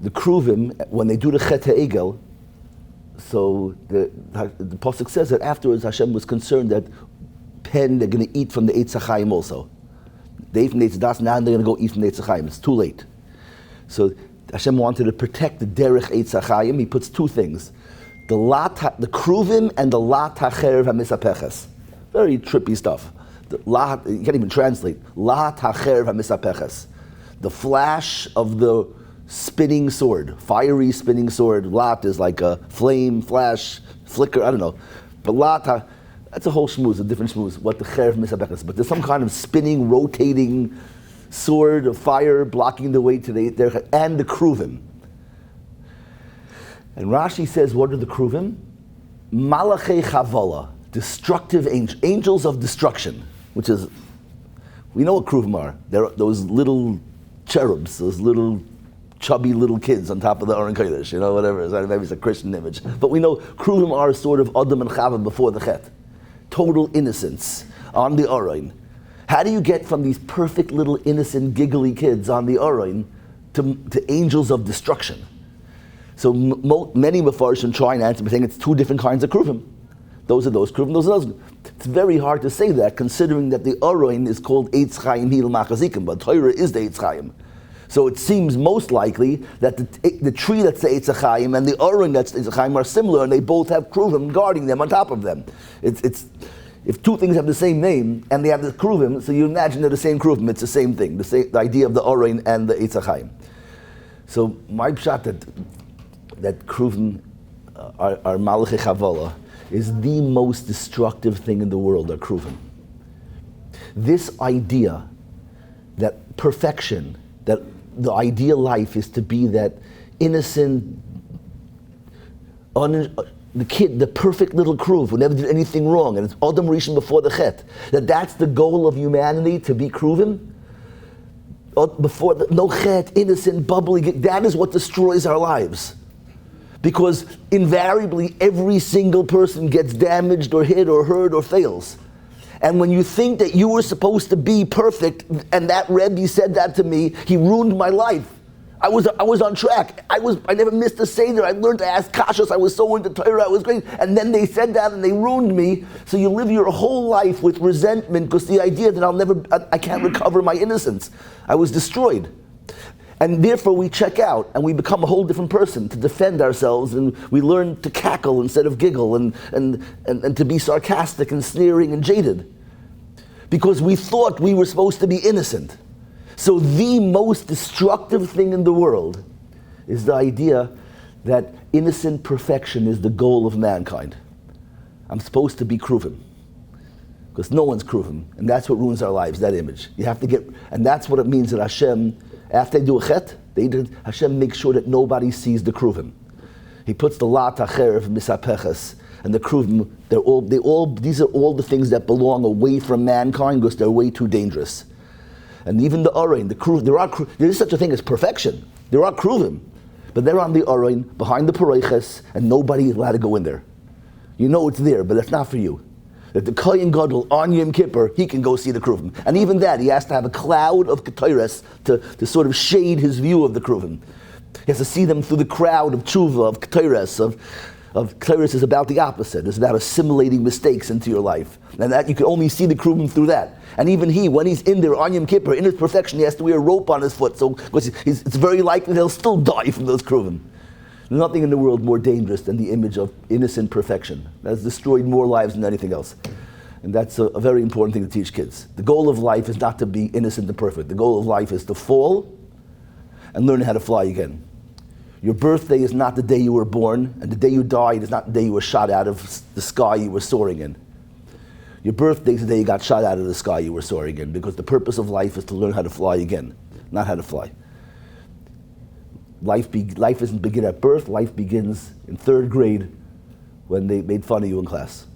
the Kruvim, when they do the Chet HaEgel, so the Pasuk says that afterwards Hashem was concerned that they're going to eat from the Eitz HaChaim also. They ate from the Eitz HaDas, now they're going to go eat from the Eitz HaChaim. It's too late. So Hashem wanted to protect the Derech Eitz HaChaim. He puts two things. The Kruvim and the Lat HaCherev HaMisapeches. Very trippy stuff. You can't even translate. Lat HaCherev HaMisapeches. The flash of the spinning sword, fiery spinning sword. Lat is like a flame, flash, flicker, I don't know. But Lat, that's a whole shmooze, a different shmooze, what the Cherev Misabeches. But there's some kind of spinning, rotating sword of fire blocking the way to the and the Kruvim. And Rashi says, what are the Kruvim? Malachei Chavala, destructive angels of destruction, which is, we know what Kruvim are. They're those little cherubs, those little chubby little kids on top of the Aron Kodesh, whatever. Maybe it's a Christian image. But we know Kruvim are sort of Adam and Chava before the Chet. Total innocence on the Aron. How do you get from these perfect little innocent giggly kids on the Aron to angels of destruction? So many Mefarshim try and answer by saying it's two different kinds of Kruvim. Those are those Kruvim, those are those. It's very hard to say that, considering that the Aron is called Eitz Chaim Hil Machazikim, but Torah is the Eitz Chaim. So it seems most likely that the tree that's the Eitz HaChaim and the Aron that's the Eitz HaChaim are similar, and they both have Kruvim guarding them on top of them. It's if two things have the same name and they have the Kruvim, so you imagine they're the same Kruvim. It's the same thing. The idea of the Aron and the Eitz HaChaim. So my pshat that Kruvim are Malachei Chavala is the most destructive thing in the world. Are Kruvim. This idea that perfection, that the ideal life is to be that innocent, the kid, the perfect little Kruv who never did anything wrong, and it's Adam Rishon before the Chet. That's the goal of humanity, to be Kruvim. Before no Chet, innocent, bubbly. That is what destroys our lives, because invariably every single person gets damaged or hit or hurt or fails. And when you think that you were supposed to be perfect, and that Rebbe said that to me, he ruined my life. I was on track. I never missed a Seder. I learned to ask Kashas. I was so into Torah. I was great. And then they said that and they ruined me. So you live your whole life with resentment because the idea that I can't recover my innocence. I was destroyed. And therefore we check out and we become a whole different person to defend ourselves, and we learn to cackle instead of giggle and to be sarcastic and sneering and jaded. Because we thought we were supposed to be innocent. So the most destructive thing in the world is the idea that innocent perfection is the goal of mankind. I'm supposed to be Kruvim. Because no one's Kruvim. And that's what ruins our lives, that image. You have to get, and that's what it means that Hashem, after they do a Chet, Hashem makes sure that nobody sees the Kruvim. He puts the Lat HaCherev Misapeches and the Kruvim, these are all the things that belong away from mankind because they're way too dangerous. And even the Aron, the Kruvim, there is such a thing as perfection. There are Kruvim, but they're on the Aron, behind the Pareiches, and nobody is allowed to go in there. You know it's there, but it's not for you. That the Kohen Gadol on Yom Kippur, he can go see the Kruvim. And even that, he has to have a cloud of Ketores to sort of shade his view of the Kruvim. He has to see them through the crowd of Tshuva, of Ketores, of Ketores is about the opposite. It's about assimilating mistakes into your life. And that you can only see the Kruvim through that. And even he, when he's in there on Yom Kippur, in his perfection, he has to wear a rope on his foot. So because it's very likely he'll still die from those Kruvim. Nothing in the world more dangerous than the image of innocent perfection. That has destroyed more lives than anything else. And that's a very important thing to teach kids. The goal of life is not to be innocent and perfect. The goal of life is to fall and learn how to fly again. Your birthday is not the day you were born, and the day you died is not the day you were shot out of the sky you were soaring in. Your birthday is the day you got shot out of the sky you were soaring in, because the purpose of life is to learn how to fly again, not how to fly. Life doesn't begin at birth. Life begins in 3rd grade when they made fun of you in class.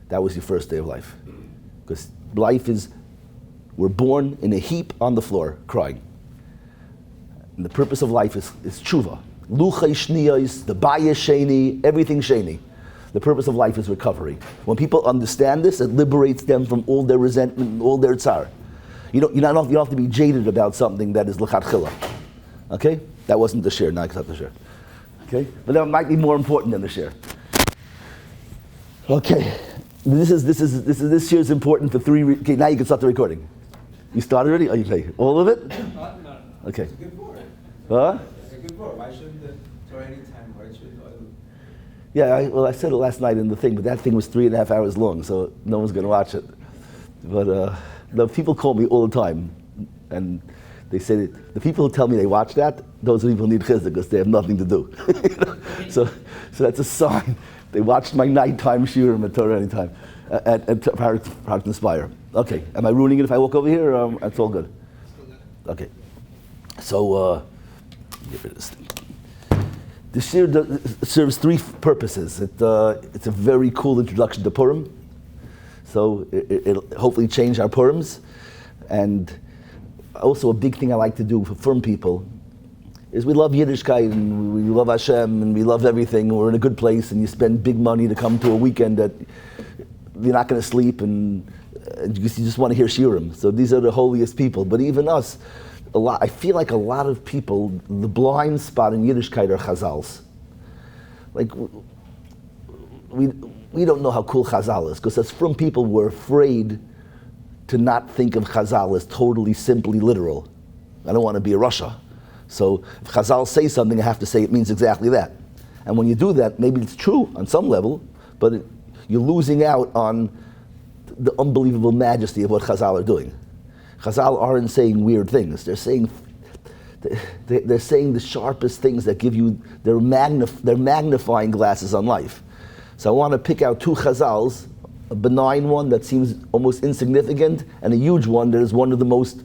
That was your first day of life. Because life is, we're born in a heap on the floor, crying. And the purpose of life is tshuva. Luchai shniyos, the bayis sheni, everything sheni. The purpose of life is recovery. When people understand this, it liberates them from all their resentment and all their tsar. You don't have to be jaded about something that is l'chatchila. Okay? That wasn't the share, not the share. Okay? But that might be more important than the share. Okay. This share is important for okay, now you can start the recording. You started already? Are you playing all of it? No. Okay. It's a good board. Huh? It's a good board. Why shouldn't the Torah any time? Why should Yeah, I said it last night in the thing, but that thing was 3.5 hours long, so no one's going to watch it. But the people call me all the time, and they say that the people who tell me they watch that, those people need chizuk because they have nothing to do. So that's a sign. They watched my nighttime shiurim at Torah anytime, at Product Inspire. Okay, am I ruining it if I walk over here? It's all good. Okay, so get rid of this thing. The shir serves three purposes. It's a very cool introduction to Purim, so it'll hopefully change our Purims, and also a big thing I like to do for firm people is we love Yiddishkeit and we love Hashem and we love everything. We're in a good place, and you spend big money to come to a weekend that you're not going to sleep and you just want to hear shiurim. So these are the holiest people. But even us, I feel like a lot of people, the blind spot in Yiddishkeit are Chazals. Like we don't know how cool Chazal is, because as from people we're afraid to not think of Chazal as totally, simply literal. I don't want to be a Russia. So if Chazal say something, I have to say it means exactly that. And when you do that, maybe it's true on some level, but you're losing out on the unbelievable majesty of what Chazal are doing. Chazal aren't saying weird things. They're saying the sharpest things that give you their magnifying glasses on life. So I want to pick out two Chazals, a benign one that seems almost insignificant, and a huge one that is one of the most,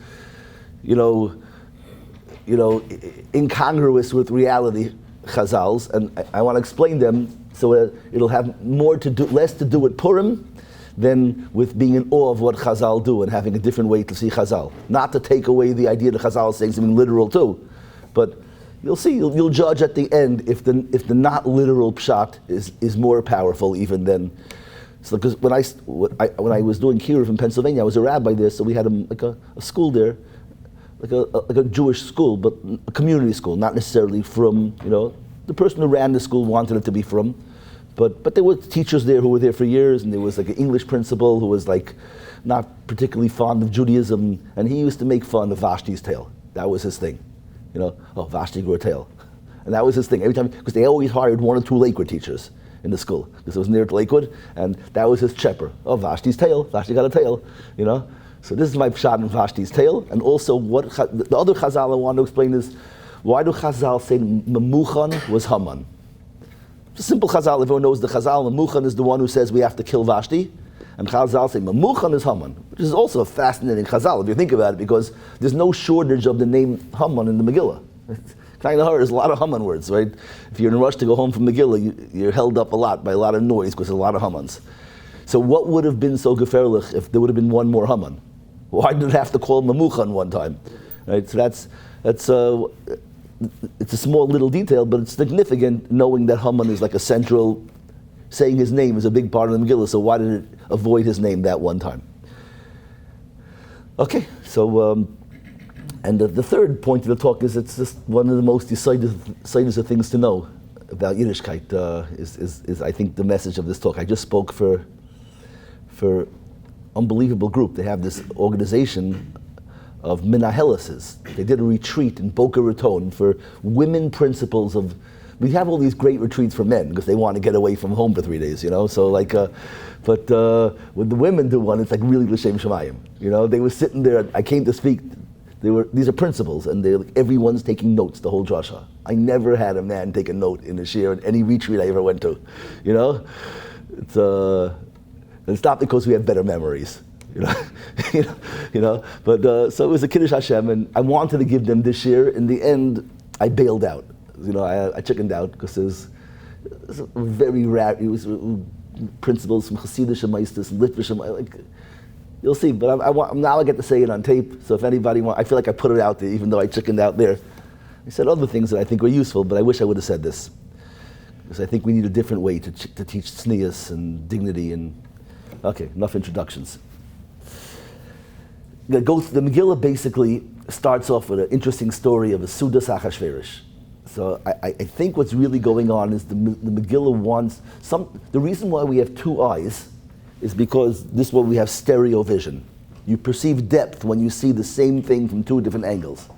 incongruous with reality Chazals, and I want to explain them so it'll have less to do with Purim than with being in awe of what Chazal do and having a different way to see Chazal. Not to take away the idea that Chazal is saying something literal too, but you'll see. You'll judge at the end if the not literal pshat is more powerful even than. So because when I was doing kiruv in Pennsylvania, I was a rabbi there, so we had a school there, like a Jewish school, but a community school, not necessarily from the person who ran the school wanted it to be from. But there were teachers there who were there for years, and there was like an English principal who was like not particularly fond of Judaism, and he used to make fun of Vashti's tail. That was his thing. Vashti grew a tail. And that was his thing every time, because they always hired one or two Lakewood teachers in the school, because it was near to Lakewood, and that was his chepper. Oh, Vashti's tail, Vashti got a tail, So this is my pshat in Vashti's tail, and also what the other Chazal I want to explain is, why do Chazal say Memuchan was Haman? It's a simple Chazal. Everyone knows the Chazal. Memuchan is the one who says we have to kill Vashti. And Chazal say Memuchan is Haman, which is also a fascinating Chazal if you think about it, because there's no shortage of the name Haman in the Megillah. It's kind of hard. There's a lot of Haman words, right? If you're in a rush to go home from Megillah, you're held up a lot by a lot of noise because there's a lot of Hamans. So what would have been so gefährlich if there would have been one more Haman? Why did it have to call Memuchan one time? Right? So that's it's a small little detail, but it's significant knowing that Haman is like a central, saying his name is a big part of the Megillah, so why did it avoid his name that one time? Okay, so, and the third point of the talk is it's just one of the most decided things to know about Yiddishkeit is I think the message of this talk. I just spoke for unbelievable group. They have this organization of Minahelises. They did a retreat in Boca Raton for women principals of. We have all these great retreats for men because they want to get away from home for 3 days, So but when the women do one, it's like really l'shem shamayim. They were sitting there. I came to speak. These are principals, and everyone's taking notes the whole drasha. I never had a man take a note in a shir at any retreat I ever went to. It's not because we have better memories. But so it was a Kiddush Hashem, and I wanted to give them this year. In the end, I bailed out. I chickened out because it was very rare. It was principles from Hasidic Meisters and Litvish, like you'll see. But now I get to say it on tape. So if anybody wants, I feel like I put it out there, even though I chickened out there. I said other things that I think were useful, but I wish I would have said this because I think we need a different way to teach tznius and dignity. And okay, enough introductions. The Megillah basically starts off with an interesting story of a Sudas Achashverosh. So I think what's really going on is the Megillah wants the reason why we have two eyes is because this is what we have stereo vision. You perceive depth when you see the same thing from two different angles.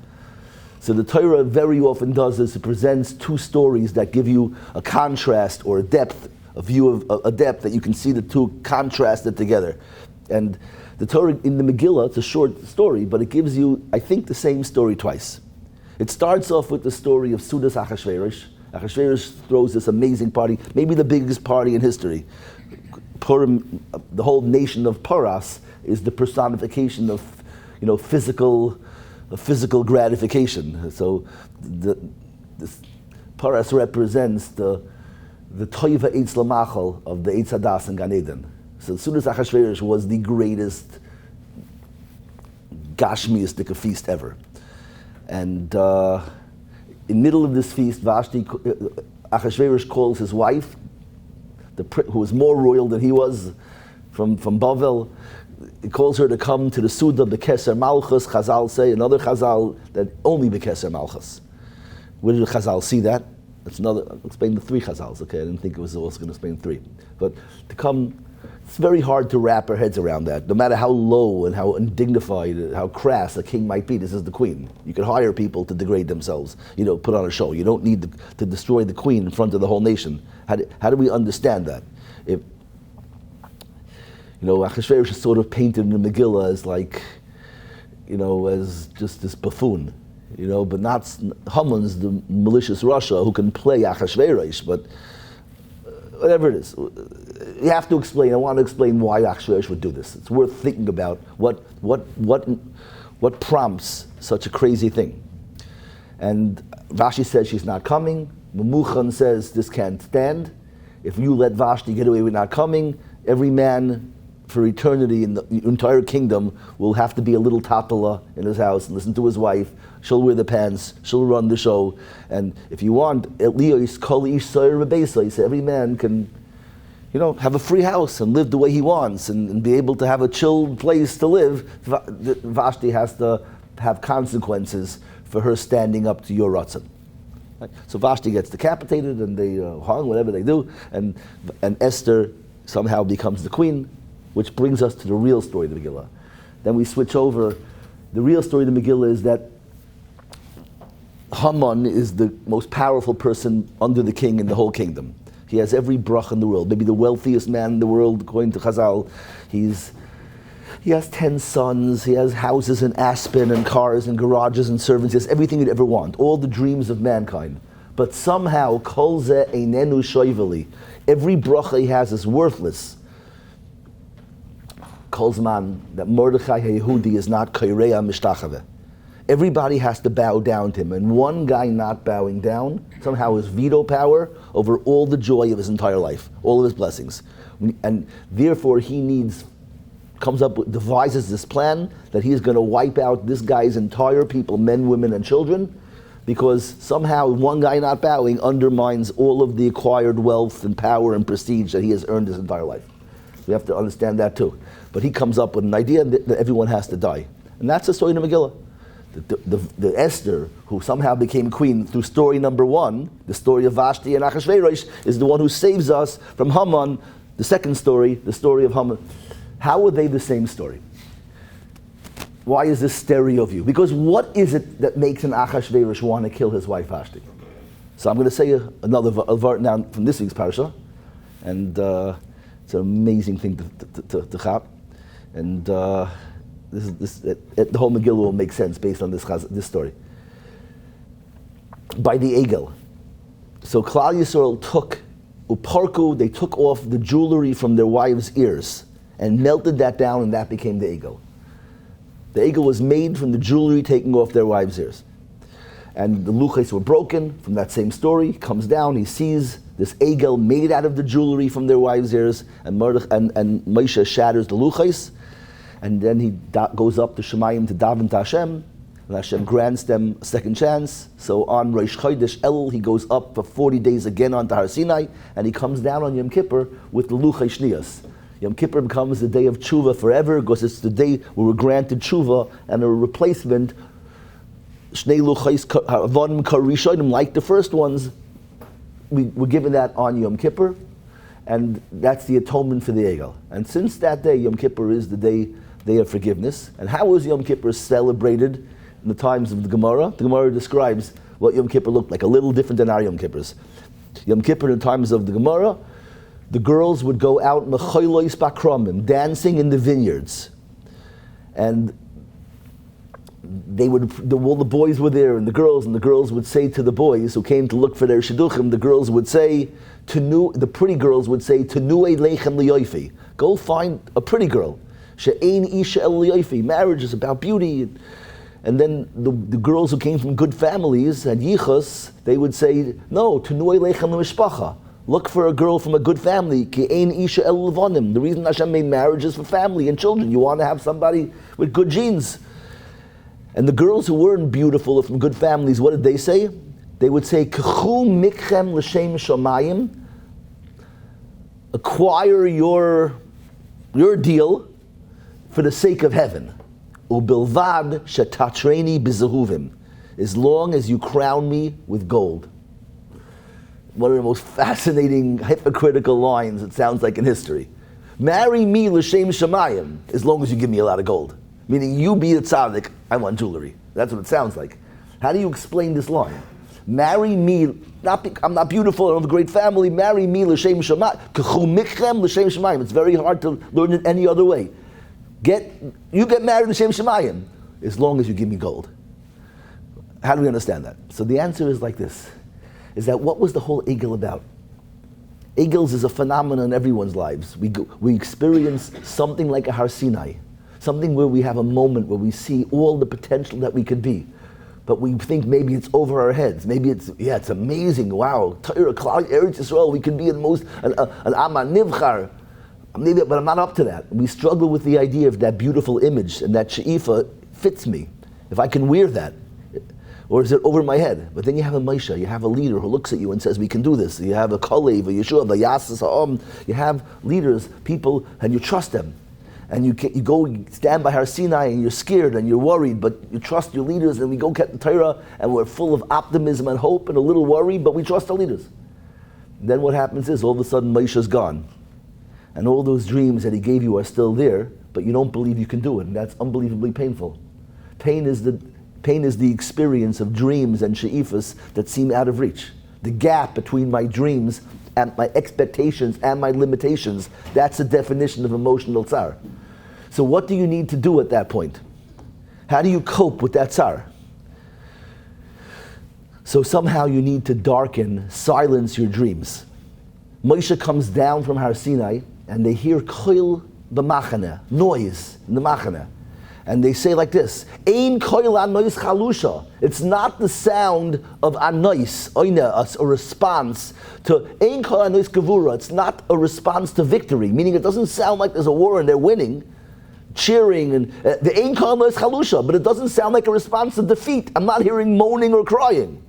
So the Torah very often does this, it presents two stories that give you a contrast or a depth, a view of a depth that you can see the two contrasted together. And the Torah in the Megillah, it's a short story, but it gives you, I think, the same story twice. It starts off with the story of Sudas Achashverosh. Achashverosh throws this amazing party, maybe the biggest party in history. Purim, the whole nation of Paras is the personification of, physical gratification. So this Paras represents the Toiva Eitz Lamachal of the Eitz Hadas and Gan Eden. So Sudas Achashverosh was the greatest Gashmiistic feast ever. And in the middle of this feast, Vashti, Achashverosh calls his wife, who was more royal than he was, from Bavel. He calls her to come to the Suda Bekeser Malchus. Chazal say, another Chazal, that only Bekeser Malchus. Where did Chazal see that? That's another, I'll explain the three Chazals, okay? I didn't think it was also going to explain three. But to come, it's very hard to wrap our heads around that. No matter how low and how undignified, how crass a king might be, this is the queen. You can hire people to degrade themselves, put on a show. You don't need to destroy the queen in front of the whole nation. How do we understand that? Achashverosh is sort of painted in the Megillah as as just this buffoon, but not Haman's the malicious Russia who can play Achashverosh, but whatever it is. You have to explain, I want to explain why Achashverosh would do this. It's worth thinking about what prompts such a crazy thing. And Vashti says she's not coming. Memuchan says this can't stand. If you let Vashti get away with not coming, every man for eternity in the entire kingdom will have to be a little tapala in his house and listen to his wife. She'll wear the pants, she'll run the show. And if you want, every man can have a free house and live the way he wants and be able to have a chilled place to live. Vashti has to have consequences for her standing up to your ratzon. Right? So Vashti gets decapitated and they hung, whatever they do, and Esther somehow becomes the queen, which brings us to the real story of the Megillah. Then we switch over. The real story of the Megillah is that Haman is the most powerful person under the king in the whole kingdom. He has every brach in the world, maybe the wealthiest man in the world, according to Chazal. He has 10 sons, he has houses in Aspen and cars and garages and servants, he has everything you'd ever want, all the dreams of mankind. But somehow, kol ze einenu shoiveli, every bracha he has is worthless. Kol zman, that Mordechai HaYehudi is not kaireya mishtachave. Everybody has to bow down to him, and one guy not bowing down somehow has veto power over all the joy of his entire life, all of his blessings. And therefore he devises this plan that he's going to wipe out this guy's entire people, men, women, and children, because somehow one guy not bowing undermines all of the acquired wealth and power and prestige that he has earned his entire life. We have to understand that too. But he comes up with an idea that everyone has to die. And that's the story in the Megillah. The Esther, who somehow became queen through story number one, the story of Vashti and Achashverosh, is the one who saves us from Haman. The second story, the story of Haman. How are they the same story? Why is this stereo view? Because what is it that makes an Achashverosh want to kill his wife Vashti? So I'm going to say another vart now from this week's parasha, and it's an amazing thing to chap. And the whole Megillah will make sense based on this story. By the Egel. So Klal Yisrael they took off the jewelry from their wives' ears and melted that down, and that became the Egel. The Egel was made from the jewelry taking off their wives' ears. And the luchos were broken from that same story. He comes down, he sees this Egel made out of the jewelry from their wives' ears, and Moshe shatters the luchos. And then he goes up to Shemayim to daven to Hashem, and Hashem grants them a second chance. So on Rosh Chodesh Elul, he goes up for 40 days again onto Har Sinai, and he comes down on Yom Kippur with the Luchei Shniyos. Yom Kippur becomes the day of tshuva forever, because it's the day where we're granted tshuva and a replacement Shnei Luchais Avonim Karishonim, like the first ones, we're given that on Yom Kippur, and that's the atonement for the Egel. And since that day, Yom Kippur is the day of forgiveness. And how was Yom Kippur celebrated in the times of the Gemara? The Gemara describes what Yom Kippur looked like, a little different than our Yom Kippurs. Yom Kippur in the times of the Gemara, the girls would go out mecholos bakromim, dancing in the vineyards. And all the boys were there, and the girls would say to the boys who came to look for their shidduchim, the girls would say, the pretty girls would say, Tenuei lechem liyofi, go find a pretty girl. She'ein isha el liyofi, marriage is about beauty. And then the girls who came from good families and yichus, they would say, no, Tenuei lechem mishpacha, look for a girl from a good family. Ki ein isha el levonim. The reason Hashem made marriage is for family and children. You want to have somebody with good genes. And the girls who weren't beautiful or from good families, what did they say? They would say, K'chu mikchem l'shem shamayim, acquire your deal for the sake of heaven. Ubilvad shetatreni b'zehuvim, as long as you crown me with gold. One of the most fascinating, hypocritical lines it sounds like in history. Marry me l'shem shamayim, as long as you give me a lot of gold. Meaning, you be a tzaddik, I want jewelry. That's what it sounds like. How do you explain this line? Marry me, I'm not beautiful, I don't have a great family, marry me l'shem shamayim. K'chu mikchem l'shem shamayim. It's very hard to learn it any other way. You get married l'shem shamayim, as long as you give me gold. How do we understand that? So the answer is like this, is that what was the whole Egel about? Egels is a phenomenon in everyone's lives. We experience something like a Har Sinai. Something where we have a moment where we see all the potential that we could be. But we think maybe it's over our heads. Maybe it's amazing. Wow, Torah, Klal, Eretz Yisrael, we could be an Amma Nivchar. Maybe, but I'm not up to that. We struggle with the idea of that beautiful image, and that she'ifa fits me. If I can wear that. Or is it over my head? But then you have a Moshe, you have a leader who looks at you and says, we can do this. You have a Kalev, a Yeshua, a Yasas Ha'om. You have leaders, people, and you trust them. And you go stand by Har Sinai and you're scared and you're worried, but you trust your leaders, and we go get the Torah and we're full of optimism and hope and a little worry, but we trust our leaders. And then what happens is all of a sudden Moshe's gone. And all those dreams that he gave you are still there, but you don't believe you can do it, and that's unbelievably painful. Pain is the experience of dreams and she'ifas that seem out of reach. The gap between my dreams and my expectations and my limitations, that's the definition of emotional tsar. So what do you need to do at that point? How do you cope with that tsar? So somehow you need to silence your dreams. Moshe comes down from Har Sinai, and they hear koil b'machane, noise in the machane. And they say like this, Ein koil anois chalusha. It's not the sound of anois, oina, a response to Ein koil anois gevura. It's not a response to victory, meaning it doesn't sound like there's a war and they're winning, cheering, and the Ein koil anois chalusha, but it doesn't sound like a response to defeat. I'm not hearing moaning or crying.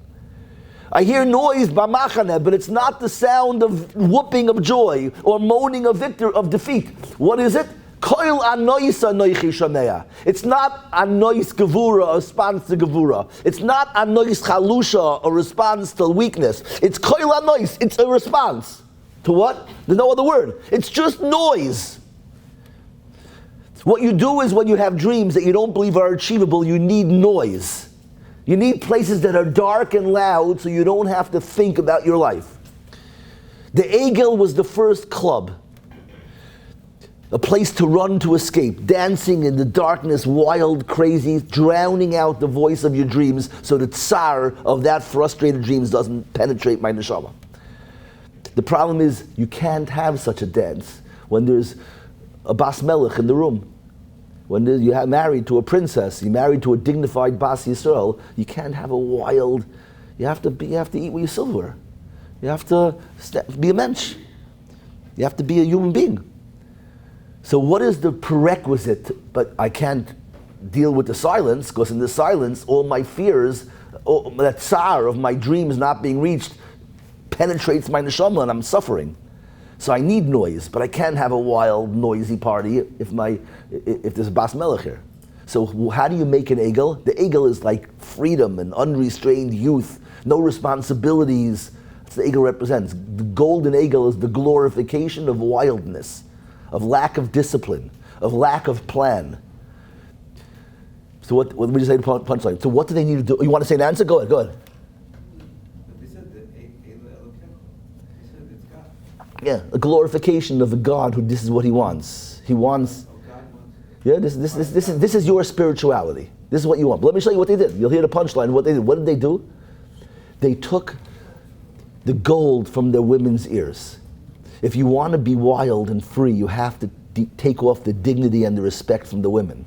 I hear noise b'machane, but it's not the sound of whooping of joy or moaning of defeat. What is it? Koil anois anoichi shamea. It's not anois gevura, a response to gevura. It's not anois chalusha, a response to weakness. It's koil anois. It's a response to what? There's no other word. It's just noise. What you do is when you have dreams that you don't believe are achievable, you need noise. You need places that are dark and loud so you don't have to think about your life. The Egel was the first club. A place to run to escape, dancing in the darkness, wild, crazy, drowning out the voice of your dreams so the tsar of that frustrated dreams doesn't penetrate my neshama. The problem is you can't have such a dance when there's a bas melech in the room. When you're married to a princess, you're married to a dignified bas Yisrael, you can't have a wild, you have to eat with your silver. You have to be a mensch. You have to be a human being. So what is the prerequisite? But I can't deal with the silence, because in the silence, all my fears, that tsar of my dreams not being reached, penetrates my neshama and I'm suffering. So I need noise, but I can't have a wild, noisy party if there's a bas melech here. So how do you make an egel? The egel is like freedom and unrestrained youth, no responsibilities. That's what the egel represents. The golden egel is the glorification of wildness, of lack of discipline, of lack of plan. So what we just say the punchline. So what do they need to do? You want to say an answer? Go ahead. But they said the Eila Elokim. They said it's God. Yeah, a glorification of a God who this is what he wants. He wants. Oh, God wants. Yeah, this is your spirituality. This is what you want. But let me show you what they did. You'll hear the punchline. What they did. What did they do? They took the gold from their women's ears. If you want to be wild and free, you have to take off the dignity and the respect from the women.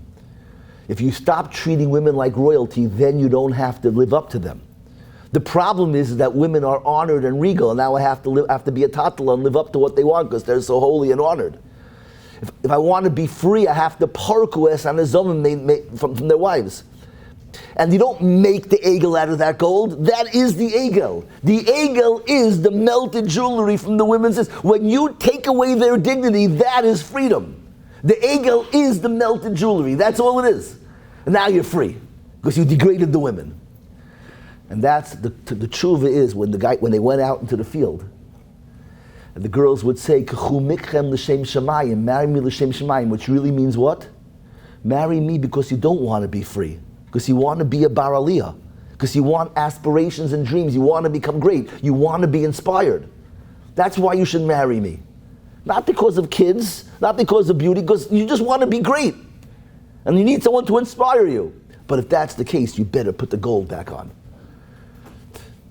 If you stop treating women like royalty, then you don't have to live up to them. The problem is that women are honored and regal, and now I have to be a tatala and live up to what they want because they're so holy and honored. If I want to be free, I have to parkues on the zomim from their wives. And you don't make the egel out of that gold. That is the egel. The egel is the melted jewelry from the women's ears. When you take away their dignity, that is freedom. The egel is the melted jewelry. That's all it is. And now you're free because you degraded the women. And that's the tshuva is when they went out into the field, and the girls would say, "K'chu mikchem l'shem shamayim," marry me l'shem shamayim, which really means what? Marry me because you don't want to be free, because you want to be a bar aliyah, because you want aspirations and dreams. You want to become great. You want to be inspired. That's why you should marry me. Not because of kids, not because of beauty, because you just want to be great. And you need someone to inspire you. But if that's the case, you better put the gold back on.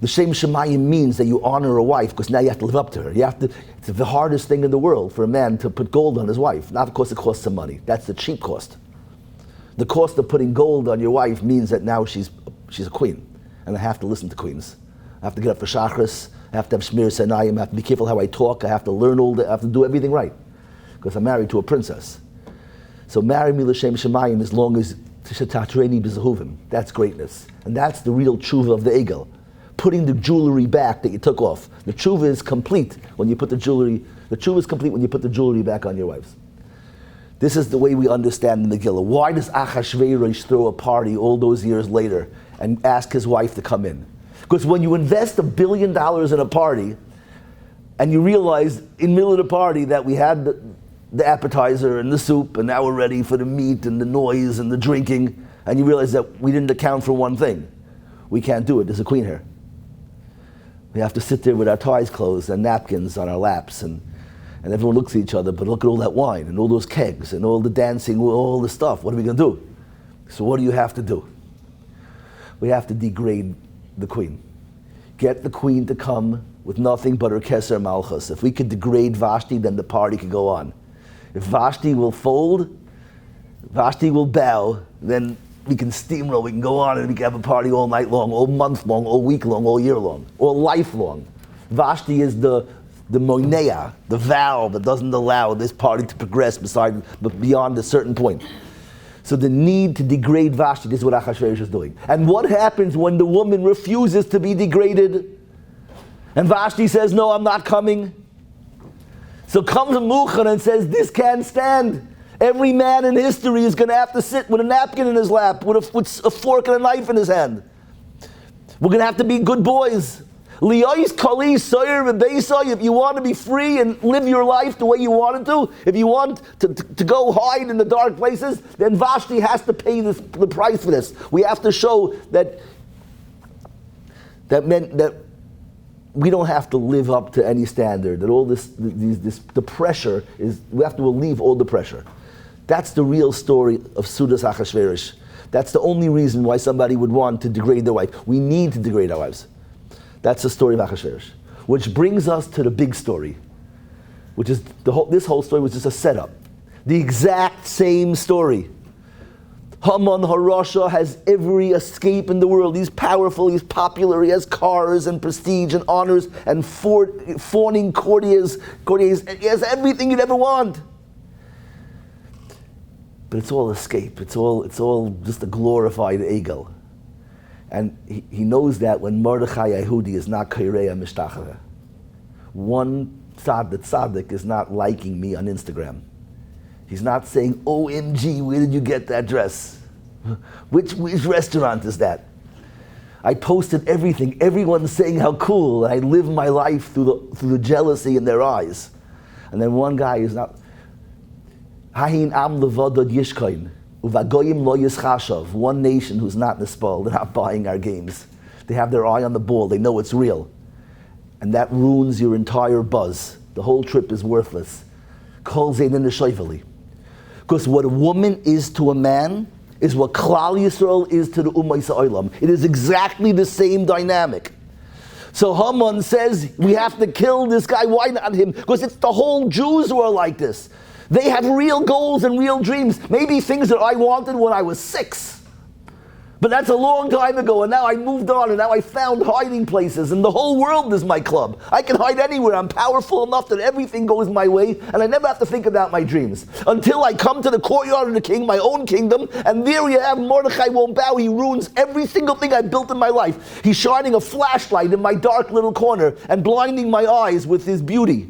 The Shem Shemayim means that you honor a wife because now you have to live up to her. It's the hardest thing in the world for a man to put gold on his wife. Not because it costs some money. That's the cheap cost. The cost of putting gold on your wife means that now she's a queen. And I have to listen to queens. I have to get up for Shachris. I have to have Shmir Senayim, I have to be careful how I talk, I have to learn I have to do everything right. Because I'm married to a princess. So marry me l'shem shemayim as long as t'shetatreni b'zehuvim. That's greatness. And that's the real tshuva of the egel. Putting the jewelry back that you took off. The tshuva is complete when you put the jewelry back on your wives. This is the way we understand the Megillah. Why does Achashverosh throw a party all those years later and ask his wife to come in? Because when you invest $1 billion in a party, and you realize in the middle of the party that we had the appetizer and the soup, and now we're ready for the meat and the noise and the drinking, and you realize that we didn't account for one thing. We can't do it. There's a queen here. We have to sit there with our ties closed and napkins on our laps, and everyone looks at each other, but look at all that wine and all those kegs and all the dancing, all the stuff. What are we going to do? So what do you have to do? We have to degrade the queen. Get the queen to come with nothing but her Keser Malchus. If we could degrade Vashti, then the party could go on. If Vashti will fold, Vashti will bow, then we can steamroll, we can go on and we can have a party all night long, all month long, all week long, all year long, all life long. Vashti is the moinea, the valve that doesn't allow this party to progress beyond a certain point. So the need to degrade Vashti, this is what Achashverosh is doing. And what happens when the woman refuses to be degraded? And Vashti says, no, I'm not coming. So comes a Muchan and says, this can't stand. Every man in history is going to have to sit with a napkin in his lap, with a fork and a knife in his hand. We're going to have to be good boys. If you want to be free and live your life the way you want it to, if you want to go hide in the dark places, then Vashti has to pay the price for this. We have to show that we don't have to live up to any standard, that all the pressure is, we have to relieve all the pressure. That's the real story of Sudas Achashverosh. That's the only reason why somebody would want to degrade their wife. We need to degrade our wives. That's the story of Achashverosh. Which brings us to the big story, which is this whole story was just a setup. The exact same story. Haman Harasha has every escape in the world. He's powerful, he's popular, he has cars and prestige and honors and fawning courtiers. He has everything you'd ever want. But it's all escape. It's all just a glorified egel. And he knows that when Mordechai Yehudi is not Kaireya Mishtachara. One tzaddik is not liking me on Instagram. He's not saying, OMG, where did you get that dress? Which restaurant is that? I posted everything. Everyone's saying how cool. I live my life through the jealousy in their eyes. And then one guy is not. Hahin am levadod yishkoin uvagoyim lo yischashav. One nation who's not nispal. They're not buying our games. They have their eye on the ball. They know it's real, and that ruins your entire buzz. The whole trip is worthless. Kol zein in the shoiveli. Because what a woman is to a man is what Klal Yisrael is to the Ummah Yisraelim. It is exactly the same dynamic. So Haman says, we have to kill this guy. Why not him? Because it's the whole Jews who are like this. They have real goals and real dreams. Maybe things that I wanted when I was 6. But that's a long time ago, and now I moved on, and now I found hiding places, and the whole world is my club. I can hide anywhere. I'm powerful enough that everything goes my way, and I never have to think about my dreams. Until I come to the courtyard of the king, my own kingdom, and there you have Mordechai won't bow. He ruins every single thing I built in my life. He's shining a flashlight in my dark little corner and blinding my eyes with his beauty.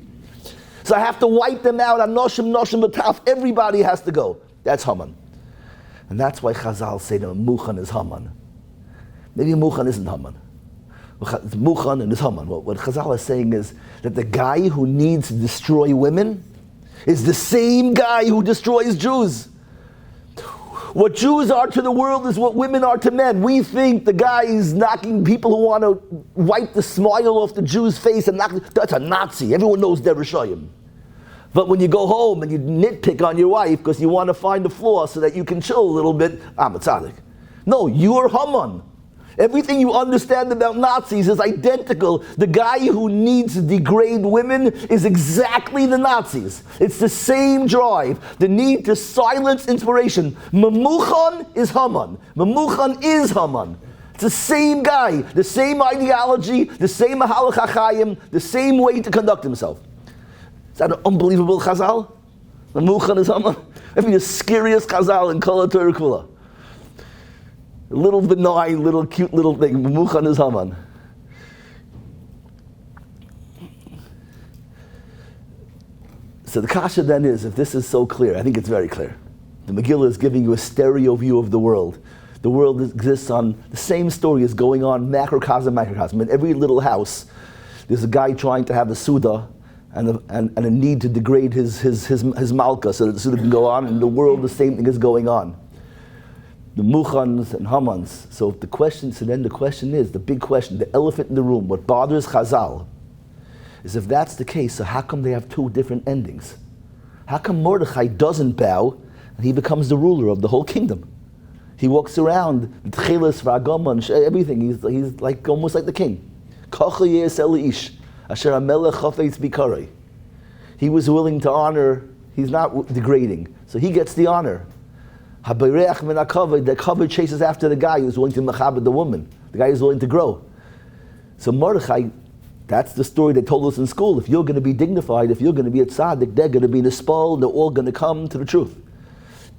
So I have to wipe them out. Anoshim, Noshim, Bataf. Everybody has to go. That's Haman. And that's why Chazal say that Muchan is Haman. Maybe Muchan isn't Haman. It's Muchan and it's Haman. What Chazal is saying is that the guy who needs to destroy women is the same guy who destroys Jews. What Jews are to the world is what women are to men. We think the guy is knocking people who want to wipe the smile off the Jew's face and that's a Nazi. Everyone knows they're Rishayim. But when you go home and you nitpick on your wife because you want to find a flaw so that you can chill a little bit, I'm a tzaddik. No, you're Haman. Everything you understand about Nazis is identical. The guy who needs to degrade women is exactly the Nazis. It's the same drive. The need to silence inspiration. Memuchan is Haman. Memuchan is Haman. It's the same guy, the same ideology, the same mahalach hachayim, the same way to conduct himself. Is that an unbelievable chazal? The Muchan is Haman. Maybe the scariest chazal in Kol HaTorah Kula. A little benign, little cute little thing. Muchan is Haman. So the kasha then is, if this is so clear, I think it's very clear. The Megillah is giving you a stereo view of the world. The world exists on, the same story is going on, macrocosm, microcosm. In every little house, there's a guy trying to have a Suda, and a need to degrade his malka so that the Suda can go on, and in the world the same thing is going on. The Muchans and Hamans. So then the question is, the big question, the elephant in the room, what bothers Chazal, is if that's the case, so how come they have two different endings? How come Mordechai doesn't bow, and he becomes the ruler of the whole kingdom? He walks around, Tchilas, V'Agama, everything, he's like almost like the king. Kocha Yesel Ish. Asher HaMelech Chafetz Bikarei. He was willing to honor, he's not degrading, so he gets the honor. HaBereach min HaKavod, the kavod chases after the guy who's willing to mechabed the woman, the guy who's willing to grow. So Mordechai, that's the story they told us in school. If you're going to be dignified, if you're going to be a tzaddik, they're going to be nispal, they're all going to come to the truth.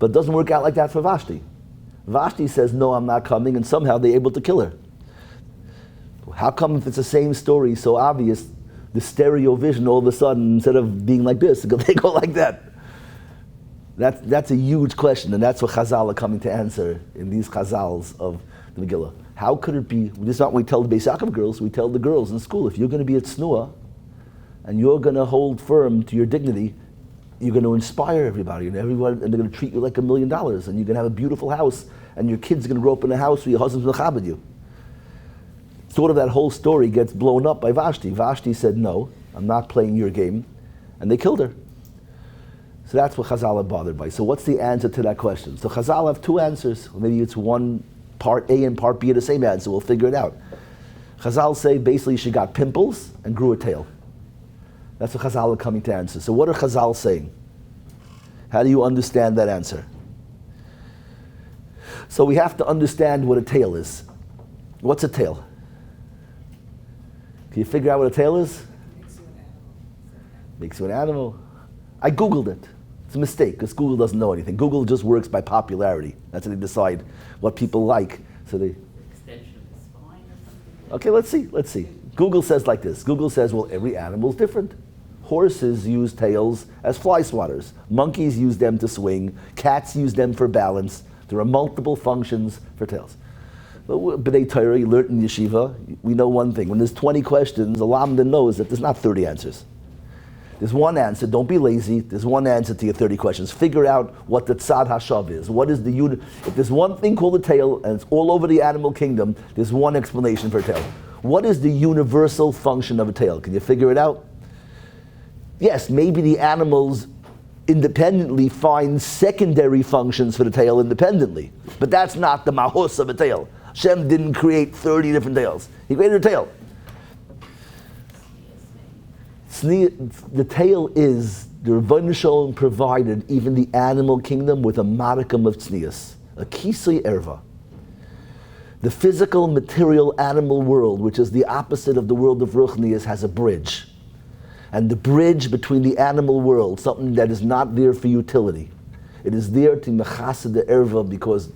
But it doesn't work out like that for Vashti. Vashti says, no, I'm not coming, and somehow they're able to kill her. How come if it's the same story, so obvious, the stereo vision all of a sudden, instead of being like this, they go like that? That's a huge question, and that's what Chazal are coming to answer in these Chazals of the Megillah. How could it be, this is not what we tell the Beis Yaakov girls, we tell the girls in school, if you're going to be a tznuah, and you're going to hold firm to your dignity, you're going to inspire everybody, and they're going to treat you like $1 million, and you're going to have a beautiful house, and your kids are going to grow up in a house where your husband's going to chabad you. Sort of that whole story gets blown up by Vashti. Vashti said, no, I'm not playing your game. And they killed her. So that's what Chazal are bothered by. So what's the answer to that question? So Chazal have two answers. Maybe it's one, part A and part B are the same answer. We'll figure it out. Chazal say basically she got pimples and grew a tail. That's what Chazal are coming to answer. So what are Chazal saying? How do you understand that answer? So we have to understand what a tail is. What's a tail? Can you figure out what a tail is? Makes you an animal. I Googled it. It's a mistake because Google doesn't know anything. Google just works by popularity. That's how they decide what people like. So they. Extension of the spine or something? Okay, let's see. Google says like this. Google says, well, every animal is different. Horses use tails as fly swatters. Monkeys use them to swing. Cats use them for balance. There are multiple functions for tails. But B'nai Torah, you learned in yeshiva, we know one thing. When there's 20 questions, a lamda knows that there's not 30 answers. There's one answer. Don't be lazy. There's one answer to your 30 questions. Figure out what the tzad hashav is. What is the unit? If there's one thing called a tail, and it's all over the animal kingdom, there's one explanation for a tail. What is the universal function of a tail? Can you figure it out? Yes, maybe the animals independently find secondary functions for the tail independently. But that's not the mahus of a tail. Hashem didn't create 30 different tails. He created a tail. The tail is, the Rebbeinu Shalom provided even the animal kingdom with a modicum of tznius, a kisui erva. The physical, material, animal world, which is the opposite of the world of Ruchnius, has a bridge. And the bridge between the animal world, something that is not there for utility, it is there to mechasa the erva because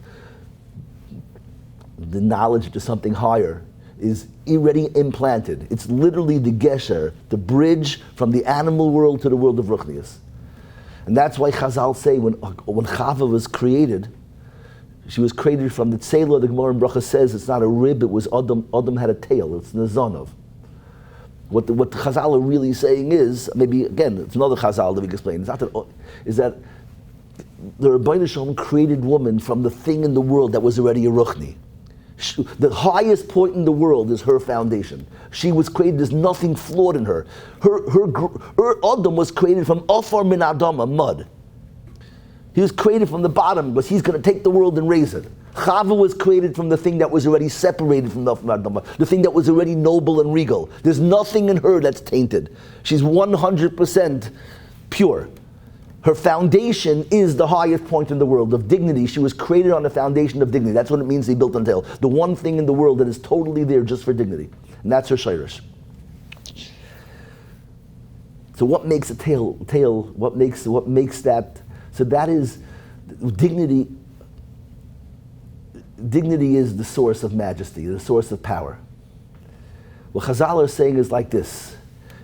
the knowledge to something higher is already implanted. It's literally the gesher, the bridge from the animal world to the world of Ruchnius. And that's why Chazal say when Chava was created, she was created from the tzela. The Gemara in Bracha says it's not a rib, it was Adam. Adam had a tail, it's Nazanov. What the Chazal are really saying is, maybe again, it's another Chazal that we can explain, is that the Rebbeinu Shalom created woman from the thing in the world that was already a Ruchni. The highest point in the world is her foundation. She was created, there's nothing flawed in her. Her Adam was created from Afar min Adama, mud. He was created from the bottom because he's going to take the world and raise it. Chava was created from the thing that was already separated from the Afar min Adama, the thing that was already noble and regal. There's nothing in her that's tainted. She's 100% pure. Her foundation is the highest point in the world of dignity. She was created on the foundation of dignity. That's what it means they built on tail. The one thing in the world that is totally there just for dignity. And that's her shirish. So what makes a tail, what makes that, so that is, dignity is the source of majesty, the source of power. What Chazal are saying is like this,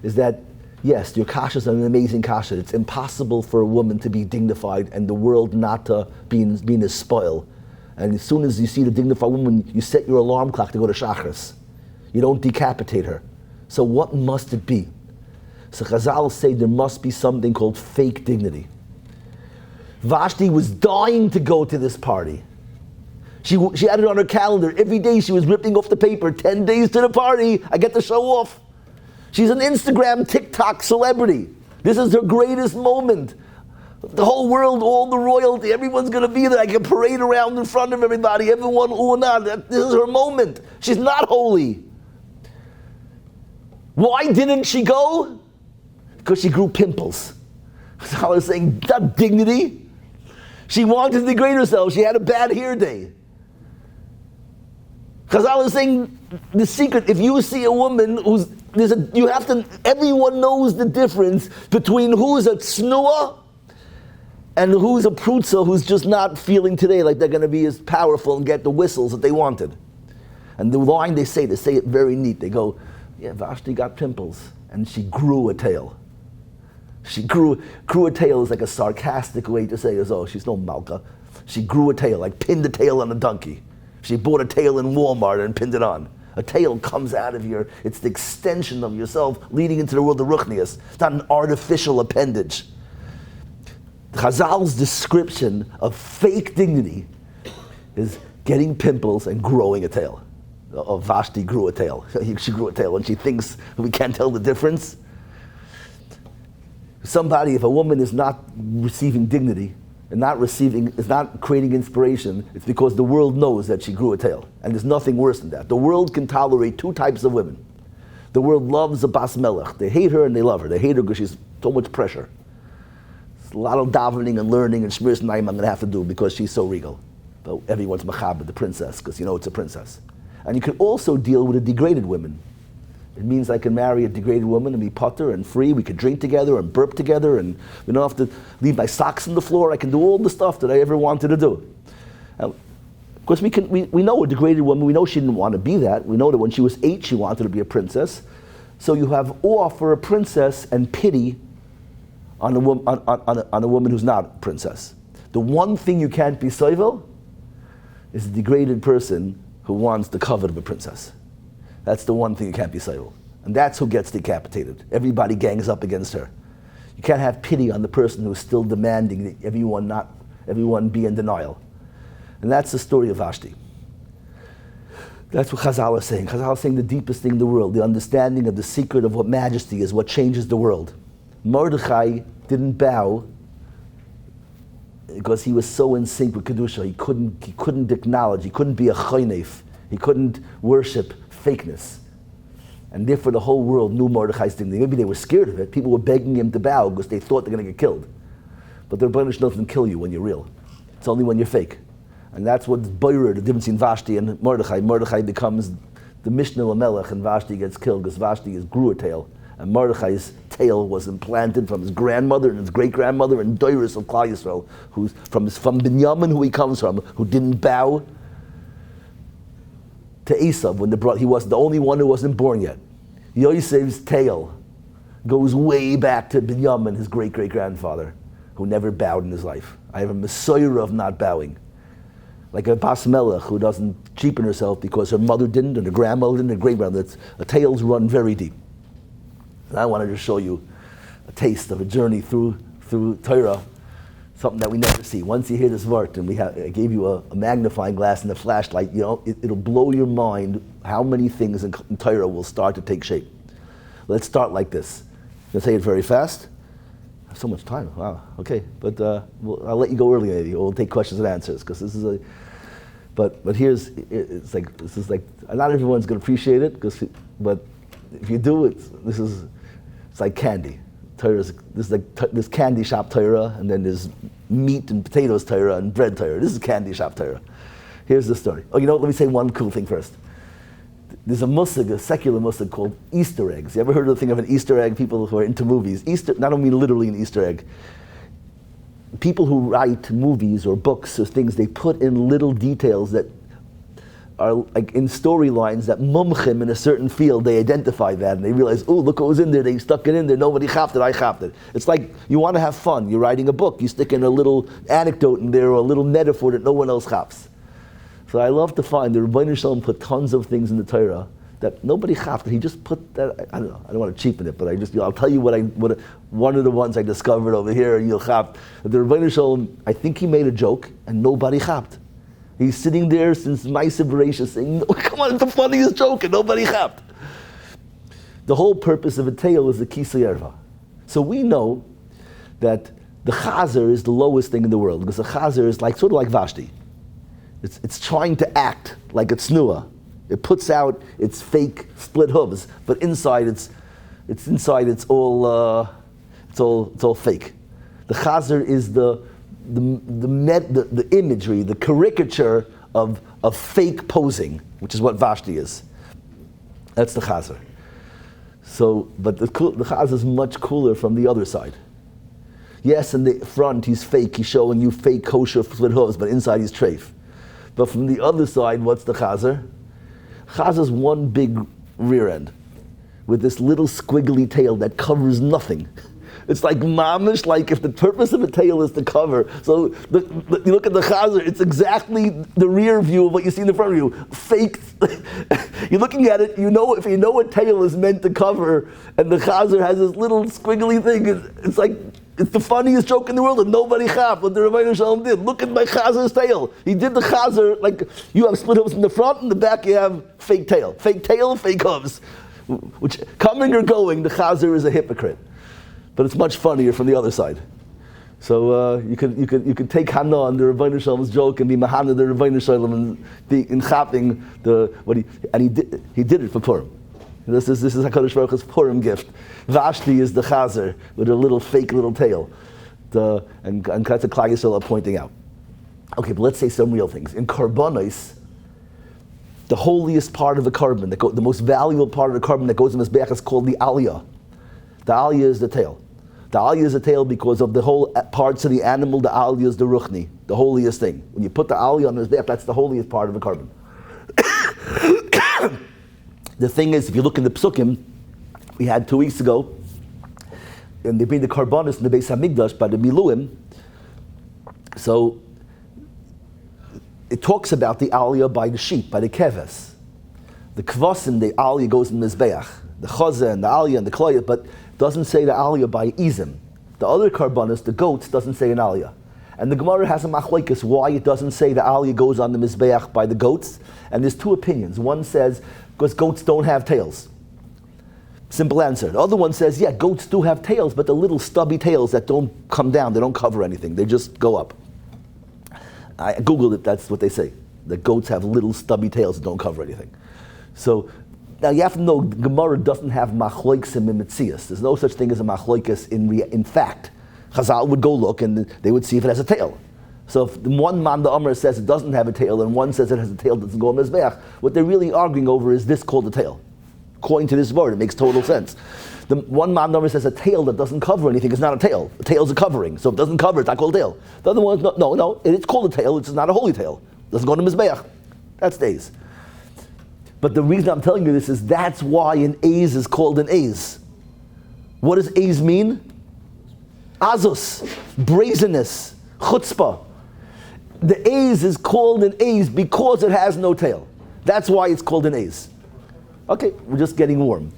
is that yes, your kasha is an amazing kasha. It's impossible for a woman to be dignified and the world not to be a spoil. And as soon as you see the dignified woman, you set your alarm clock to go to Shachris. You don't decapitate her. So what must it be? So Chazal say there must be something called fake dignity. Vashti was dying to go to this party. She had it on her calendar. Every day she was ripping off the paper, 10 days to the party, I get to show off. She's an Instagram, TikTok celebrity. This is her greatest moment. The whole world, all the royalty, everyone's going to be there. I can parade around in front of everybody. Everyone, this is her moment. She's not holy. Why didn't she go? Because she grew pimples. So I was saying, that dignity. She wanted to degrade herself. She had a bad hair day. Because I was saying, the secret, if you see a woman who's, everyone knows the difference between who's a tsnua and who's a prutza who's just not feeling today like they're going to be as powerful and get the whistles that they wanted. And the line they say it very neat. They go, yeah, Vashti got pimples and she grew a tail. She grew a tail is like a sarcastic way to say, she's no malka. She grew a tail, like pinned a tail on a donkey. She bought a tail in Walmart and pinned it on. A tail comes out of it's the extension of yourself leading into the world of Ruchnius. It's not an artificial appendage. Chazal's description of fake dignity is getting pimples and growing a tail. Vashti grew a tail. She grew a tail and she thinks we can't tell the difference. If a woman is not receiving dignity, and is not creating inspiration, it's because the world knows that she grew a tail. And there's nothing worse than that. The world can tolerate two types of women. The world loves a bas melech. They hate her and they love her. They hate her because she's so much pressure. It's a lot of davening and learning and shmiras naim I'm going to have to do because she's so regal. But everyone's machabed, the princess, because it's a princess. And you can also deal with a degraded woman. It means I can marry a degraded woman and be putter and free. We could drink together and burp together and we don't have to leave my socks on the floor. I can do all the stuff that I ever wanted to do. Of course, we know a degraded woman. We know she didn't want to be that. We know that when she was 8, she wanted to be a princess. So you have awe for a princess and pity on a woman who's not a princess. The one thing you can't be soivel is a degraded person who wants the covet of a princess. That's the one thing you can't be sayil. And that's who gets decapitated. Everybody gangs up against her. You can't have pity on the person who's still demanding that everyone be in denial. And that's the story of Vashti. That's what Chazal is saying. Chazal is saying the deepest thing in the world, the understanding of the secret of what majesty is, what changes the world. Mordechai didn't bow because he was so in sync with Kedusha. He couldn't acknowledge, he couldn't be a choynef, he couldn't worship fakeness. And therefore the whole world knew Mordechai's dignity. Maybe they were scared of it. People were begging him to bow because they thought they're going to get killed. But the Rebbeinu doesn't kill you when you're real. It's only when you're fake. And that's what's boirer, the difference between Vashti and Mordechai. Mordechai becomes the Mishnah Lamelech and Vashti gets killed because Vashti grew a tail. And Mordechai's tail was implanted from his grandmother and his great-grandmother and Doiris of Klal Yisrael, who's from Binyamin, who he comes from, who didn't bow to Esav when he was the only one who wasn't born yet. Yosef's tail goes way back to Binyamin, his great-great-grandfather, who never bowed in his life. I have a messiah of not bowing. Like a Bas Melech who doesn't cheapen herself because her mother didn't, and her grandmother didn't, and her great-grandmother. The tails run very deep. And I wanted to show you a taste of a journey through Torah, something that we never see. Once you hear this word, and I gave you a magnifying glass and a flashlight, it'll blow your mind how many things in Torah will start to take shape. Let's start like this. I'm going to say it very fast. I have so much time. Wow. Okay, but I'll let you go early maybe, or we'll take questions and answers because this is a. But this is like not everyone's going to appreciate it but if you do it's like candy. There's candy shop Torah, and then there's meat and potatoes Torah and bread Torah. This is candy shop Torah. Here's the story. Oh, let me say one cool thing first. There's a secular musig called Easter eggs. You ever heard of the thing of an Easter egg? People who are into movies. Easter, I don't mean literally an Easter egg. People who write movies or books or things, they put in little details that are like in storylines that mumchim in a certain field, they identify that and they realize, oh, look what was in there, they stuck it in there, nobody chapped it, I chapped it. It's like you want to have fun, you're writing a book, you stick in a little anecdote in there or a little metaphor that no one else chaps. So I love to find the Rebbeinu Shalom put tons of things in the Torah that nobody chapped. He just put that, I don't know, I don't want to cheapen it, but I'll tell you what one of the ones I discovered over here, and you'll chap. The Rebbeinu Shalom, I think he made a joke and nobody chapped. He's sitting there since Ma'aseh Bereishis saying, oh, come on, it's the funniest joke, and nobody chapped. The whole purpose of a tale is the Kisei Erva. So we know that the chazer is the lowest thing in the world, because the chazer is sort of like Vashti. It's trying to act like a tznuah. It puts out its fake split hooves, but inside it's all fake. The chazer is the imagery, the caricature of fake posing, which is what Vashti is. That's the chazer. So, but the chazer is much cooler from the other side. Yes, in the front he's fake, he's showing you fake kosher split hooves, but inside he's treif. But from the other side, what's the chazer? Chazer's one big rear end with this little squiggly tail that covers nothing. It's like mamish, like if the purpose of a tail is to cover. So you look at the chazer, it's exactly the rear view of what you see in the front of you. Fake. You're looking at it, if you know a tail is meant to cover, and the chazer has this little squiggly thing, it's like, it's the funniest joke in the world, and nobody chapped what the Rebbeinu Shalom did. Look at my chazer's tail. He did the chazer, like you have split hooves in the front, and the back you have fake tail. Fake tail, fake hooves. Which, coming or going, the chazer is a hypocrite. But it's much funnier from the other side. So you could take Hana on the Rebbeinu Shalom's joke and be Mahana the Rebbeinu Shalom and be in chapping he did it for Purim. This is HaKadosh Baruch Hu's Purim gift. Vashti is the chazer with a fake little tail. And that's a Klal Yisrael are pointing out. Okay, but let's say some real things. In Karbonos, the holiest part of the carbon, the most valuable part of the carbon that goes in Mizbeach is called the aliyah. The aliyah is the tail. The aliyah is the tail because of the whole parts of the animal. The aliyah is the ruchni, the holiest thing. When you put the aliyah on the Mizbeach, that's the holiest part of the carbon. The thing is, if you look in the Psukim, we had 2 weeks ago, and they bring the Karbonos in the Beis HaMikdash by the Miluim. So it talks about the aliyah by the sheep, by the keves. The kvasim, the aliyah goes in the mizbeach. The chazah and the aliyah and the kloyah, but doesn't say the aliyah by izim. The other karbanos, the goats, doesn't say an aliyah. And the Gemara has a machlokes why it doesn't say the aliyah goes on the mizbeach by the goats. And there's two opinions. One says, because goats don't have tails. Simple answer. The other one says, yeah, goats do have tails, but the little stubby tails that don't come down, they don't cover anything, they just go up. I Googled it, that's what they say. The goats have little stubby tails that don't cover anything. So, now you have to know, Gemara doesn't have machlokes in mitzias. There's no such thing as a machlokes in fact. Chazal would go look and they would see if it has a tail. So if one man, the Amr, says it doesn't have a tail and one says it has a tail that doesn't go on Mizbeach, what they're really arguing over is this called a tail. According to this word, it makes total sense. The one man, the Amr, says a tail that doesn't cover anything is not a tail. A tail's a covering. So if it doesn't cover, it's not called a tail. The other one is, no, it's called a tail, it's not a holy tail. It doesn't go on the Mizbeach. That stays. But the reason I'm telling you this is that's why an A's is called an A's. What does A's mean? Azus, brazenness, chutzpah. The A's is called an A's because it has no tail. That's why it's called an A's. Okay, we're just getting warm.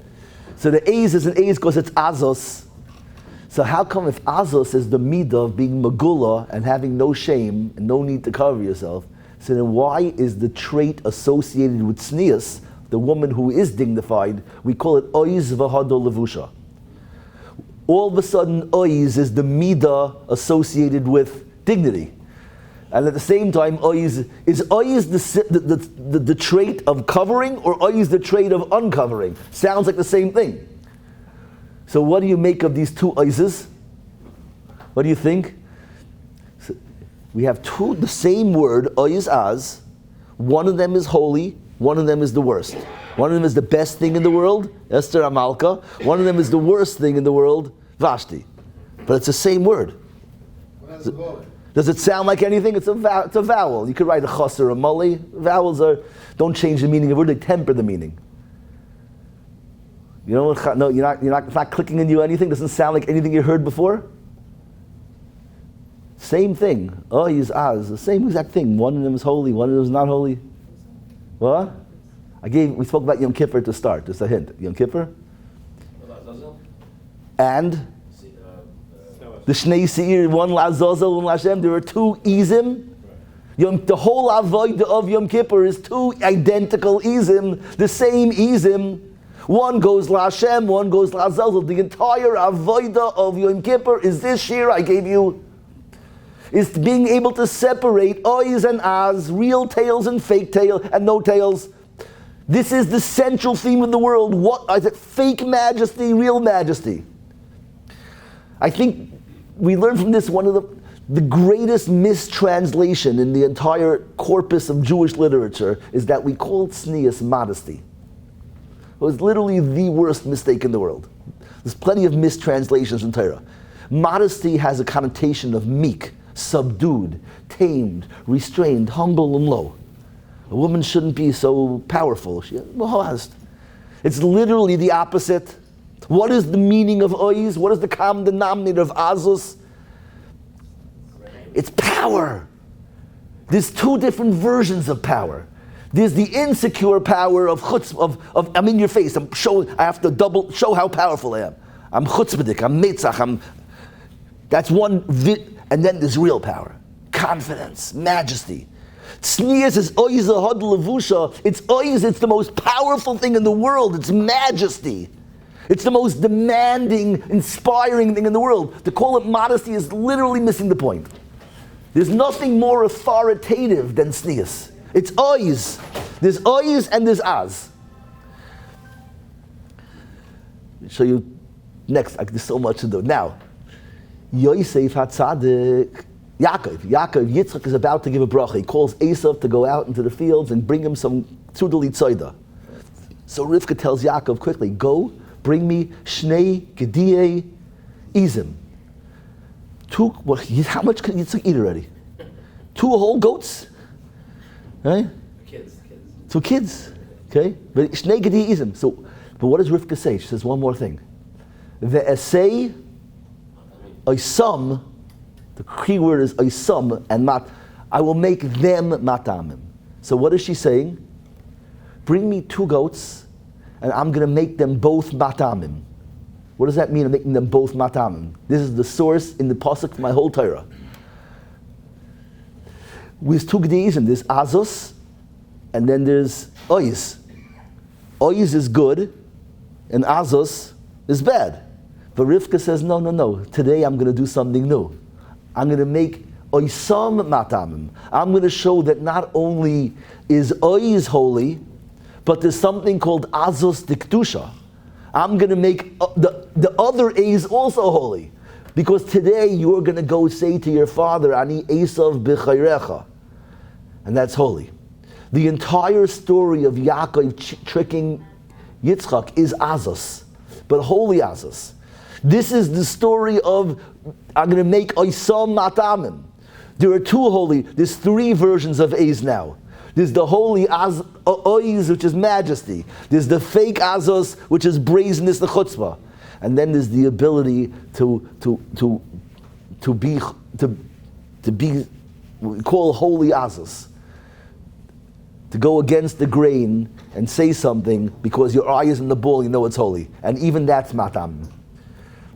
So the A's is an A's because it's Azus. So how come if Azus is the midah of being megula and having no shame and no need to cover yourself, so then why is the trait associated with tznius, the woman who is dignified, we call it oiz v'hadol levusha. All of a sudden, oiz is the midah associated with dignity. And at the same time, oiz the trait of covering or oiz the trait of uncovering? Sounds like the same thing. So what do you make of these two oizes? What do you think? We have two, the same word, oiz az. One of them is holy, one of them is the worst. One of them is the best thing in the world, Esther Amalka. One of them is the worst thing in the world, Vashti. But it's the same word. Does it sound like anything? It's a vowel. You could write a chas or a mali. Vowels don't change the meaning of a word, they temper the meaning. You know what? No, it's not clicking into anything. Doesn't sound like anything you heard before. Same thing. Oiz az, the same exact thing. One of them is holy, one of them is not holy. What? We spoke about Yom Kippur to start, just a hint. Yom Kippur. And the Shnei Seir, one Lazazel, one Lashem. There are two Izim. The whole Avodah of Yom Kippur is two identical Izim, the same Izim. One goes Lashem, one goes Lazazel. The entire Avodah of Yom Kippur is this shir I gave you. Is being able to separate oiz and az, real tails and fake tail and no tails. This is the central theme of the world. What is it? Fake majesty, real majesty. I think we learn from this one of the greatest mistranslation in the entire corpus of Jewish literature is that we call tznius modesty. It was literally the worst mistake in the world. There's plenty of mistranslations in Torah. Modesty has a connotation of meek, subdued, tamed, restrained, humble, and low. A woman shouldn't be so powerful. It's literally the opposite. What is the meaning of oiz? What is the common denominator of azus? It's power. There's two different versions of power. There's the insecure power of chutz, of I'm in your face. I have to show how powerful I am. I'm chutzpahdik, I'm netzach, that's one. And then there's real power, confidence, majesty. Tznius is oiz ahad levusha. It's oiz. It's the most powerful thing in the world. It's majesty. It's the most demanding, inspiring thing in the world. To call it modesty is literally missing the point. There's nothing more authoritative than tznius. It's oiz. There's oiz and there's az. I'll show you next. There's so much to do now. Yosef HaTzadik, Yaakov, Yitzchak is about to give a bracha. He calls Esav to go out into the fields and bring him some tzudali tzoida. So Rivka tells Yaakov quickly, go, bring me shnei gediyei izim. How much can Yitzchak eat already? 2 whole goats? Right? Kids. 2 kids. Okay? But shnei gediyei izim. But what does Rivka say? She says one more thing. Ve'esei Oisam, the key word is oisam, and not I will make them matamim. So what is she saying? Bring me 2 goats, and I'm going to make them both matamim. What does that mean, I'm making them both matamim? This is the source in the pasuk for my whole Torah. With 2 gdis, and there's azos, and then there's ois. Ois is good, and azos is bad. But Rivka says, no. Today I'm going to do something new. I'm going to make oisam matamim. I'm going to show that not only is ois holy, but there's something called azos diktusha. I'm going to make the other A's also holy. Because today you're going to go say to your father, Ani Esav b'chayrecha. And that's holy. The entire story of Yaakov tricking Yitzchak is azos, but holy azos. This is the story of, I'm going to make oisam matamim. There are 2 holy, there's 3 versions of A's now. There's the holy ois, which is majesty. There's the fake azos, which is brazenness, the chutzpah. And then there's the ability to be what we call holy azos. To go against the grain and say something because your eye is in the ball, you know it's holy. And even that's matam.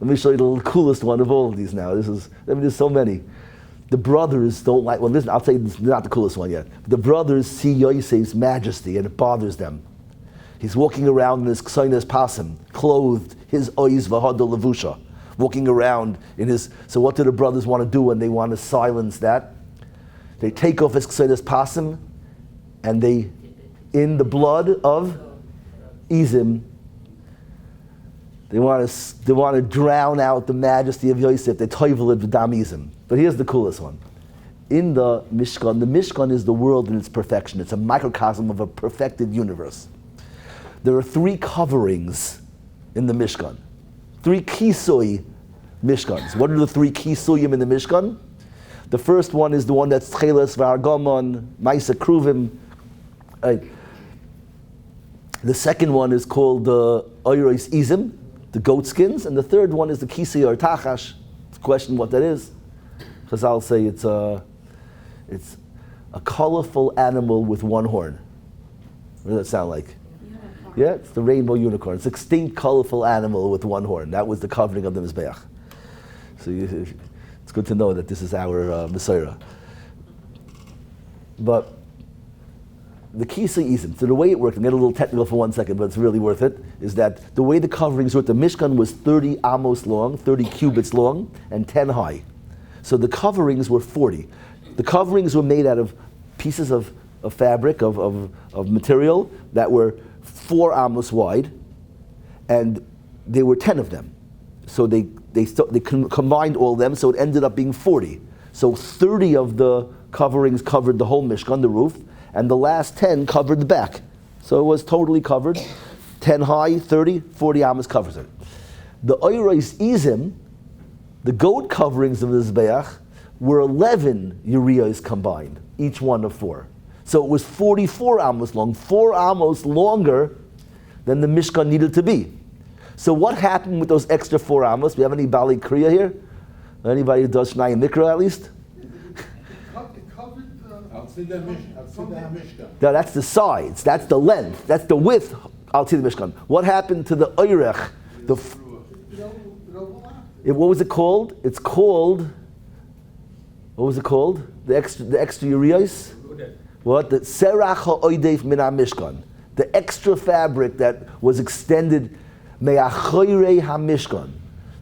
Let me show you the coolest one of all of these now. There's so many. The brothers don't like, well listen, I'll tell you this is not the coolest one yet. The brothers see Yosef's majesty and it bothers them. He's walking around in his ksainas pasim, clothed, his ois v'hadol levusha, walking around in his, so what do the brothers want to do when they want to silence that? They take off his ksainas pasim and they, in the blood of Izim, they want to drown out the majesty of Yosef. They toivel it v'dam Izim. But here's the coolest one. In the Mishkan is the world in its perfection. It's a microcosm of a perfected universe. There are 3 coverings in the Mishkan. 3 kisui Mishkans. What are the 3 kisuyim in the Mishkan? The first one is the one that's Tcheles v'Argamon, Maisa Kruvim. The second one is called the Oyros Izim, the goat skins. And the third one is the Kisui or Tachash. It's a question what that is. Chazal say it's a colorful animal with 1 horn. What does that sound like? Yeah, it's the rainbow unicorn. It's an extinct, colorful animal with 1 horn. That was the covering of the Mizbeach. So it's good to know that this is our Messiah. But the Kisei Izim, so the way it worked, and get a little technical for 1 second, but it's really worth it, is that the way the coverings worked, the Mishkan was 30 amos long, 30 cubits long, and 10 high. So the coverings were 40. The coverings were made out of pieces of fabric, of material that were 4 amos wide, and there were 10 of them. So they combined all of them, so it ended up being 40. So 30 of the coverings covered the whole Mishkan, the roof, and the last 10 covered the back. So it was totally covered. 10 high, 30, 40 amos covers it. The Oyros Izim, the goat coverings of the Mizbeach, were 11 Uriahs combined, each one of 4. So it was 44 amos long, 4 amos longer than the Mishkan needed to be. So what happened with those extra 4 amos? We have any Bali Kriya here? Anybody who does Shnai and Mikra at least? No, that's the sides, that's the length, that's the width. I'll see the Mishkan. What happened to the Oirech? What was it called? It's called, what was it called? The extra Uriahs? What? The Serach ha'oidef min ha'mishkan. The extra fabric that was extended me'achoyrei ha'mishkan.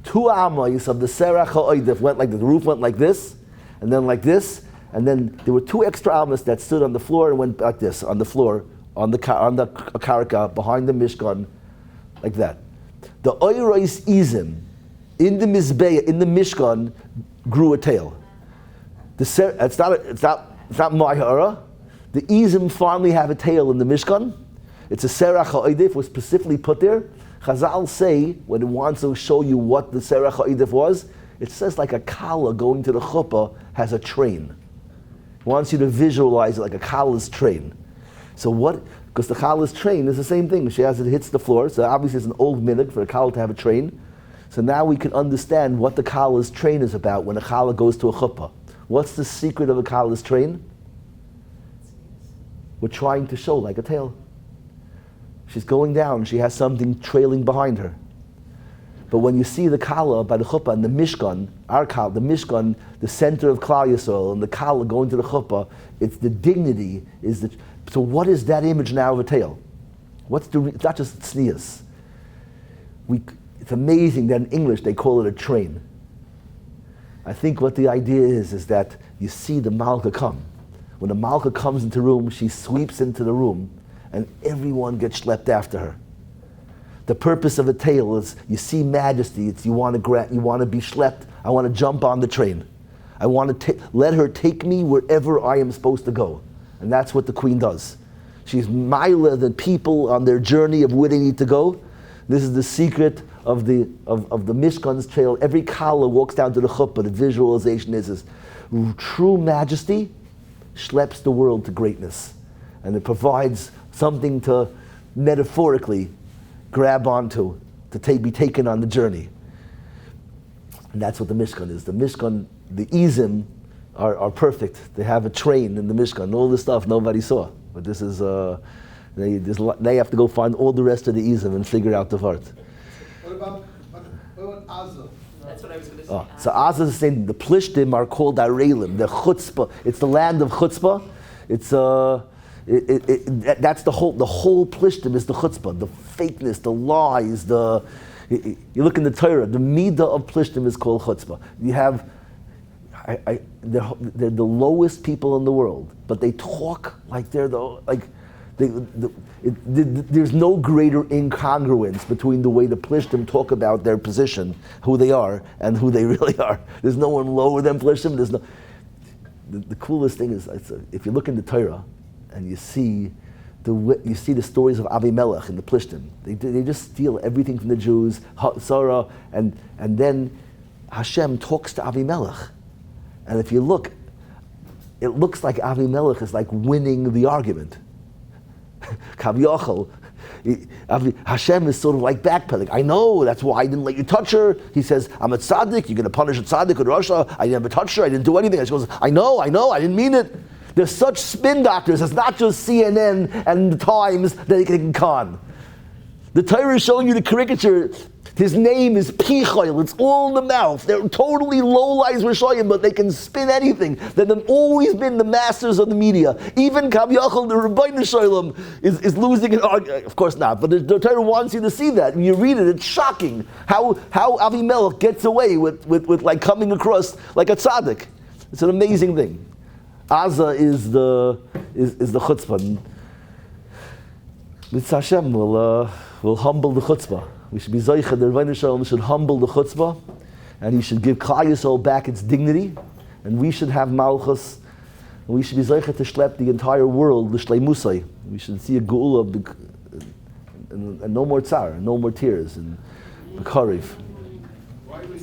2 amos of the Serach ha'oidef went like this. The roof went like this, and then like this, and then there were 2 extra amos that stood on the floor and went like this, on the floor, on the karaka, behind the Mishkan, like that. The Oyros Izim, in the Mizbeah, in the Mishkan, grew a tail. It's not my ha'ara. The Izim finally have a tail in the Mishkan. It's a Serach ha'oidef, was specifically put there. Chazal say, when it wants to show you what the Serach ha'oidef was, it says like a kala going to the chuppah has a train. It wants you to visualize it like a kala's train. So what, because the kala's train is the same thing. She has it hits the floor, so obviously it's an old minhag for a kala to have a train. So now we can understand what the kala's train is about when a kala goes to a chuppah. What's the secret of a Kala's train? We're trying to show like a tail. She's going down, she has something trailing behind her. But when you see the Kala by the chuppah and the Mishkan, our Kala, the Mishkan, the center of Klal Yisrael, and the Kala going to the chuppah, it's the dignity. So what is that image now of a tail? It's not just tznius. It's amazing that in English they call it a train. I think what the idea is that you see the Malka come. When the Malka comes into the room, she sweeps into the room, and everyone gets schlepped after her. The purpose of a tail is you see majesty. It's you want to be schlepped. I want to jump on the train. I want to let her take me wherever I am supposed to go, and that's what the queen does. She's Maila the people on their journey of where they need to go. This is the secret of the Mishkan's trail. Every Kala walks down to the chuppah. The visualization is true majesty schleps the world to greatness, and it provides something to metaphorically grab onto, to be taken on the journey. And that's what the Mishkan is. The Mishkan, the Izim are perfect. They have a train in the Mishkan. All this stuff nobody saw. But this is, they have to go find all the rest of the Izim and figure out the Vart. What about Azza? That's what I was going to say. So Azza is saying the Plishtim are called Arelim. They're chutzpah. It's the land of chutzpah. It's that's the whole Plishtim is the chutzpah, the fakeness, the lies. You look in the Torah, the midah of Plishtim is called chutzpah. You have, they're the lowest people in the world, but they talk like there's no greater incongruence between the way the Plishtim talk about their position, who they are, and who they really are. There's no one lower than Plishtim. The coolest thing is, if you look in the Torah and you see the stories of Avimelech and the Plishtim, they just steal everything from the Jews, Sarah, and then Hashem talks to Avimelech. And if you look, it looks like Avimelech is like winning the argument. Kaviyachal, Hashem is sort of like backpedaling. I know, that's why I didn't let you touch her. He says, I'm a tzaddik, you're going to punish a tzaddik with Rasha. I never touched her, I didn't do anything. She goes, I know, I didn't mean it. There's such spin doctors, it's not just CNN and the Times that they can con. The Torah is showing you the caricature. His name is Pichayil. It's all in the mouth. They're totally low-lies Rishayim, but they can spin anything. They've always been the masters of the media. Even Kaviyachal, the Rabbeinu Shalom, is losing an argument. Of course not, but the Torah wants you to see that. When you read it, it's shocking how Avimelech gets away with like coming across like a tzaddik. It's an amazing thing. Azza is the chutzpah. Mitzvah Hashem will humble the chutzpah. We should be Zaycha, the Rebbeinu Shalom should humble the chutzpah, and he should give Klal Yisrael back its dignity, and we should have Malchus, and we should be Zaycha to schlep the entire world, the Shleimusai. We should see a Geula, and no more tsar, no more tears, and B'karev. Why do we